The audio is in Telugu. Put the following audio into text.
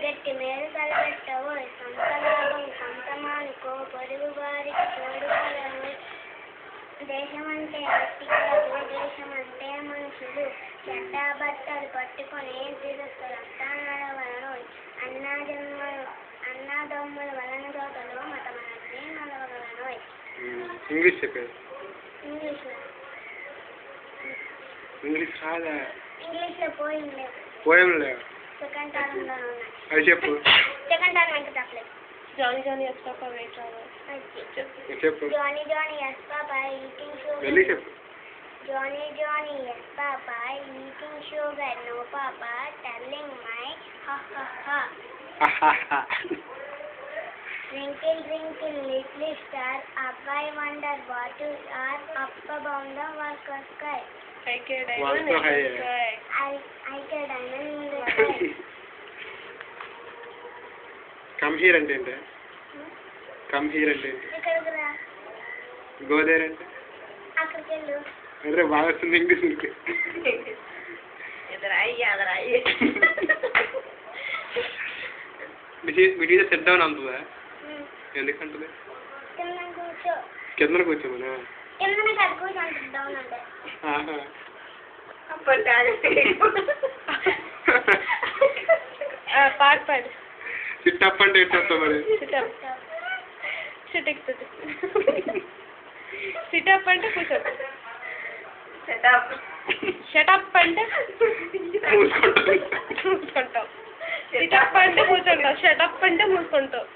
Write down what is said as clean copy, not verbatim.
గట్టి మేలు తలపెట్టవో సొంత లాభం సొంతమానుకో పొరుగు వారికి తోడుకోలేవు దేశమంటే గట్టి కాదు దేశమంటే మనుషులు చెడ్డా బట్టలు పట్టుకొని తిరుగుతారంతా నడవలను అన్నాదమ్ముల వలన తోటలో మతమనసి నడవగలను. ఇంగ్లీష్ చెప్పేది. ఇంగ్లీష్ రాదా? ఇంగ్లీష్లో పోయింది. పోయంలే. సెకండ్ టర్మ్లో ఉన్నాయి. అది చెప్పు. సెకండ్ టర్మ్ ఇంకా తప్పలేదు. Johnny Johnny yes papa wait travel. చెప్పు. Johnny Johnny yes papa eating sugar. వెళ్ళి చెప్పు. Johnny Johnny yes papa eating sugar no papa telling my ha ha ha. Twinkle twinkle little star up I wonder what you are up above the world sky. I can diamond in the sky. I can diamond in the sky. Come here అంటే ఏంటి? కమ్ హియర్ అంటే ఏంటి? ఇక్కడికి రా. గో దేర్ అంటే? అక్కడికి వెళ్ళు. అరే బాగా వస్తుంది ఇంగ్లీష్ నీకు. విడిగా సెట్ డౌన్ అంటుందా? ఎందుకంటుంది? కింద కూర్చో. కింద కూర్చోమనా? కిందనే కదా కూర్చోంటుంది డౌన్ అంటే. పాట పాడు. సిట్ అప్ అంటే ఎట్లా మరి? సిటప్ అంటే కూర్చోదు. షటప్ అంటే మూసుకుంటావు. సిటప్ అంటే కూర్చుంటావు. షటప్ అంటే మూసుకుంటావు.